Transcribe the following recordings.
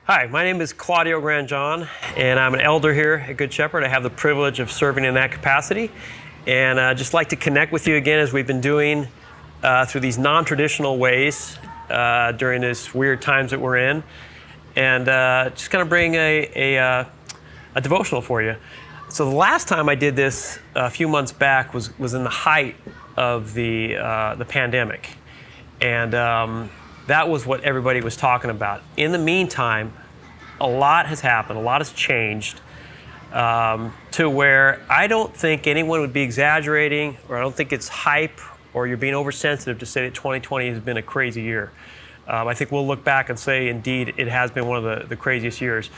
Hi, my name is Claudio Granjon, and I'm an elder here at Good Shepherd. I have the privilege of serving in that capacity, and I'd just like to connect with you again as we've been doing through these non-traditional ways during this weird times that we're in, and just kind of bring a devotional for you. So the last time I did this a few months back was in the height of the pandemic, and that was what everybody was talking about. In the meantime, a lot has happened, a lot has changed to where I don't think anyone would be exaggerating, or I don't think it's hype or you're being oversensitive to say that 2020 has been a crazy year. I think we'll look back and say, indeed, it has been one of the craziest years.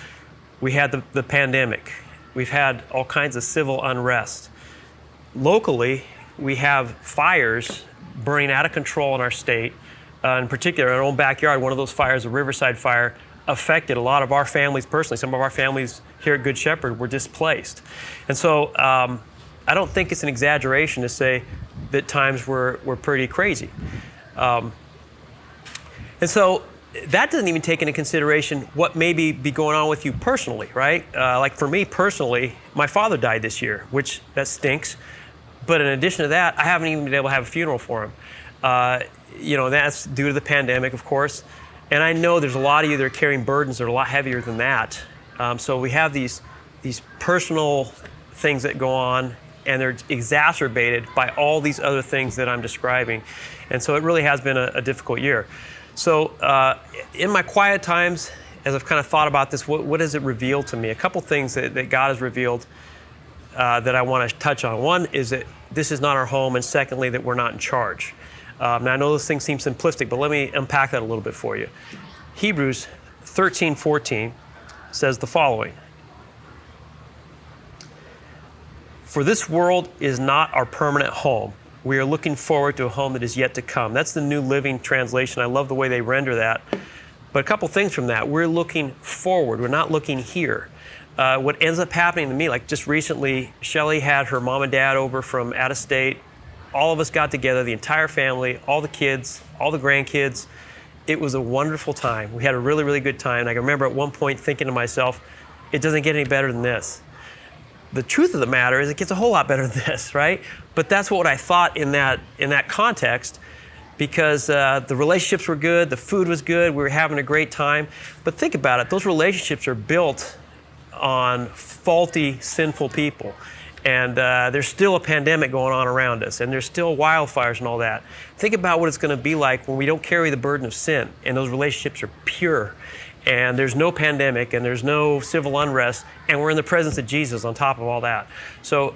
We had the pandemic. We've had all kinds of civil unrest. Locally, we have fires burning out of control in our state. In particular, in our own backyard, one of those fires, the Riverside Fire, affected a lot of our families personally. Some of our families here at Good Shepherd were displaced. And so I don't think it's an exaggeration to say that times were pretty crazy. And so that doesn't even take into consideration what may be going on with you personally, right? Like for me personally, my father died this year, which that stinks. But in addition to that, I haven't even been able to have a funeral for him. That's due to the pandemic, of course. And I know there's a lot of you that are carrying burdens that are a lot heavier than that. So we have these personal things that go on, and they're exacerbated by all these other things that I'm describing. And so it really has been a difficult year. So in my quiet times, as I've kind of thought about this, what does it reveal to me? A couple things that God has revealed that I want to touch on. One is that this is not our home, and secondly, that we're not in charge. Now, I know those things seem simplistic, but let me unpack that a little bit for you. Hebrews 13:14 says the following: "For this world is not our permanent home. We are looking forward to a home that is yet to come." That's the New Living Translation. I love the way they render that. But a couple things from that. We're looking forward. We're not looking here. What ends up happening to me, like just recently, Shelly had her mom and dad over from out of state. All of us got together, the entire family, all the kids, all the grandkids. It was a wonderful time. We had a really, really good time. And I can remember at one point thinking to myself, it doesn't get any better than this. The truth of the matter is it gets a whole lot better than this, right? But that's what I thought in that context, because the relationships were good, the food was good, we were having a great time. But think about it, those relationships are built on faulty, sinful people. And there's still a pandemic going on around us, and there's still wildfires and all that. Think about what it's going to be like when we don't carry the burden of sin, and those relationships are pure, and there's no pandemic, and there's no civil unrest, and we're in the presence of Jesus on top of all that. So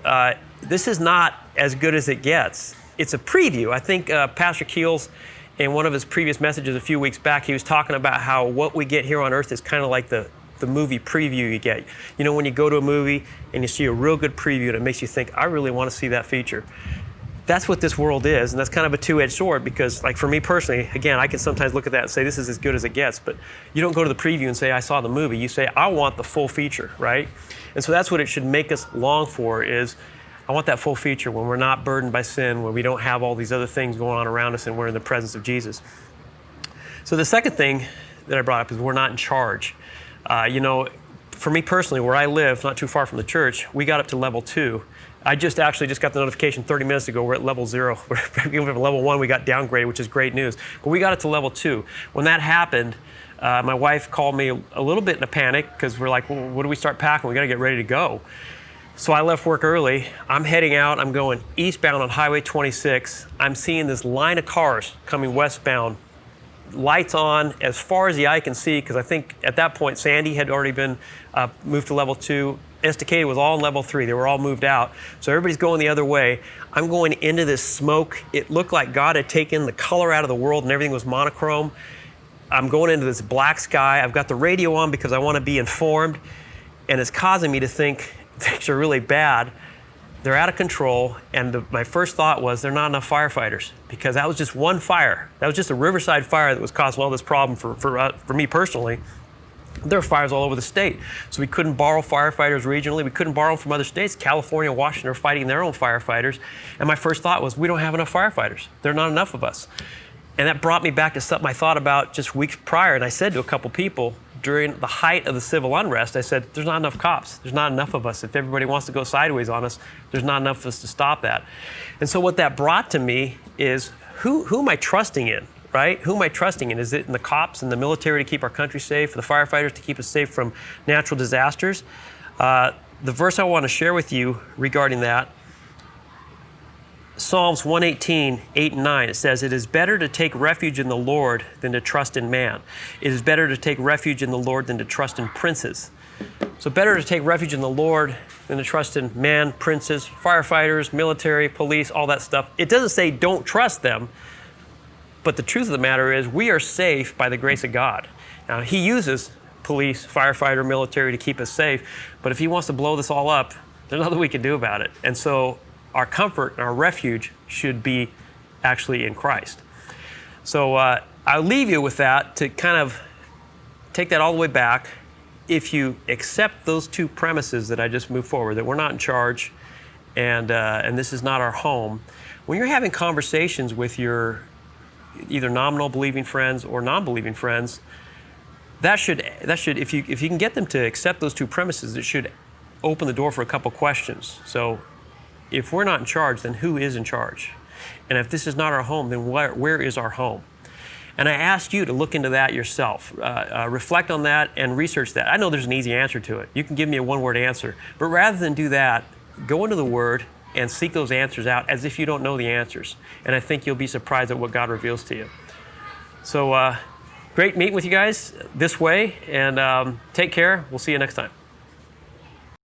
this is not as good as it gets. It's a preview. I think Pastor Keels, in one of his previous messages a few weeks back, he was talking about how what we get here on earth is kind of like the movie preview you get. You know, when you go to a movie and you see a real good preview and it makes you think, I really want to see that feature. That's what this world is, and that's kind of a two-edged sword, because like for me personally, again, I can sometimes look at that and say this is as good as it gets, but you don't go to the preview and say I saw the movie. You say I want the full feature, right? And so that's what it should make us long for, is I want that full feature when we're not burdened by sin, when we don't have all these other things going on around us and we're in the presence of Jesus. So the second thing that I brought up is we're not in charge. For me personally, where I live, not too far from the church, we got up to level 2. I just got the notification 30 minutes ago. We're at level 0. We're at level 1. We got downgraded, which is great news. But we got it to level 2. When that happened, my wife called me a little bit in a panic, because we're like, well, what do we start packing? We got to get ready to go. So I left work early. I'm heading out. I'm going eastbound on Highway 26. I'm seeing this line of cars coming westbound, lights on as far as the eye can see, because I think at that point Sandy had already been moved to level 2. Estacada was all in level 3. They were all moved out. So everybody's going the other way. I'm going into this smoke. It looked like God had taken the color out of the world and everything was monochrome. I'm going into this black sky. I've got the radio on because I want to be informed, and it's causing me to think things are really bad. They're out of control, and my first thought was there are not enough firefighters, because that was just one fire. That was just a Riverside fire that was causing all this problem for me personally. There are fires all over the state, so we couldn't borrow firefighters regionally. We couldn't borrow them from other states. California and Washington are fighting their own firefighters, and my first thought was we don't have enough firefighters. There are not enough of us. And that brought me back to something I thought about just weeks prior, and I said to a couple people, during the height of the civil unrest, I said, there's not enough cops. There's not enough of us. If everybody wants to go sideways on us, there's not enough of us to stop that. And so what that brought to me is, who am I trusting in, right? Who am I trusting in? Is it in the cops and the military to keep our country safe, the firefighters to keep us safe from natural disasters? The verse I want to share with you regarding that, Psalms 118, 8 and 9, it says, "It is better to take refuge in the Lord than to trust in man. It is better to take refuge in the Lord than to trust in princes." So better to take refuge in the Lord than to trust in man, princes, firefighters, military, police, all that stuff. It doesn't say don't trust them, but the truth of the matter is we are safe by the grace of God. Now, He uses police, firefighter, military to keep us safe, but if He wants to blow this all up, there's nothing we can do about it. And so our comfort and our refuge should be actually in Christ. So I'll leave you with that to kind of take that all the way back. If you accept those two premises that I just moved forward, that we're not in charge and this is not our home, when you're having conversations with your either nominal believing friends or non-believing friends, that should if you can get them to accept those two premises, it should open the door for a couple questions. So if we're not in charge, then who is in charge? And if this is not our home, then where is our home? And I asked you to look into that yourself. Reflect on that and research that. I know there's an easy answer to it. You can give me a one-word answer. But rather than do that, go into the Word and seek those answers out as if you don't know the answers. And I think you'll be surprised at what God reveals to you. So great meeting with you guys this way. And take care. We'll see you next time.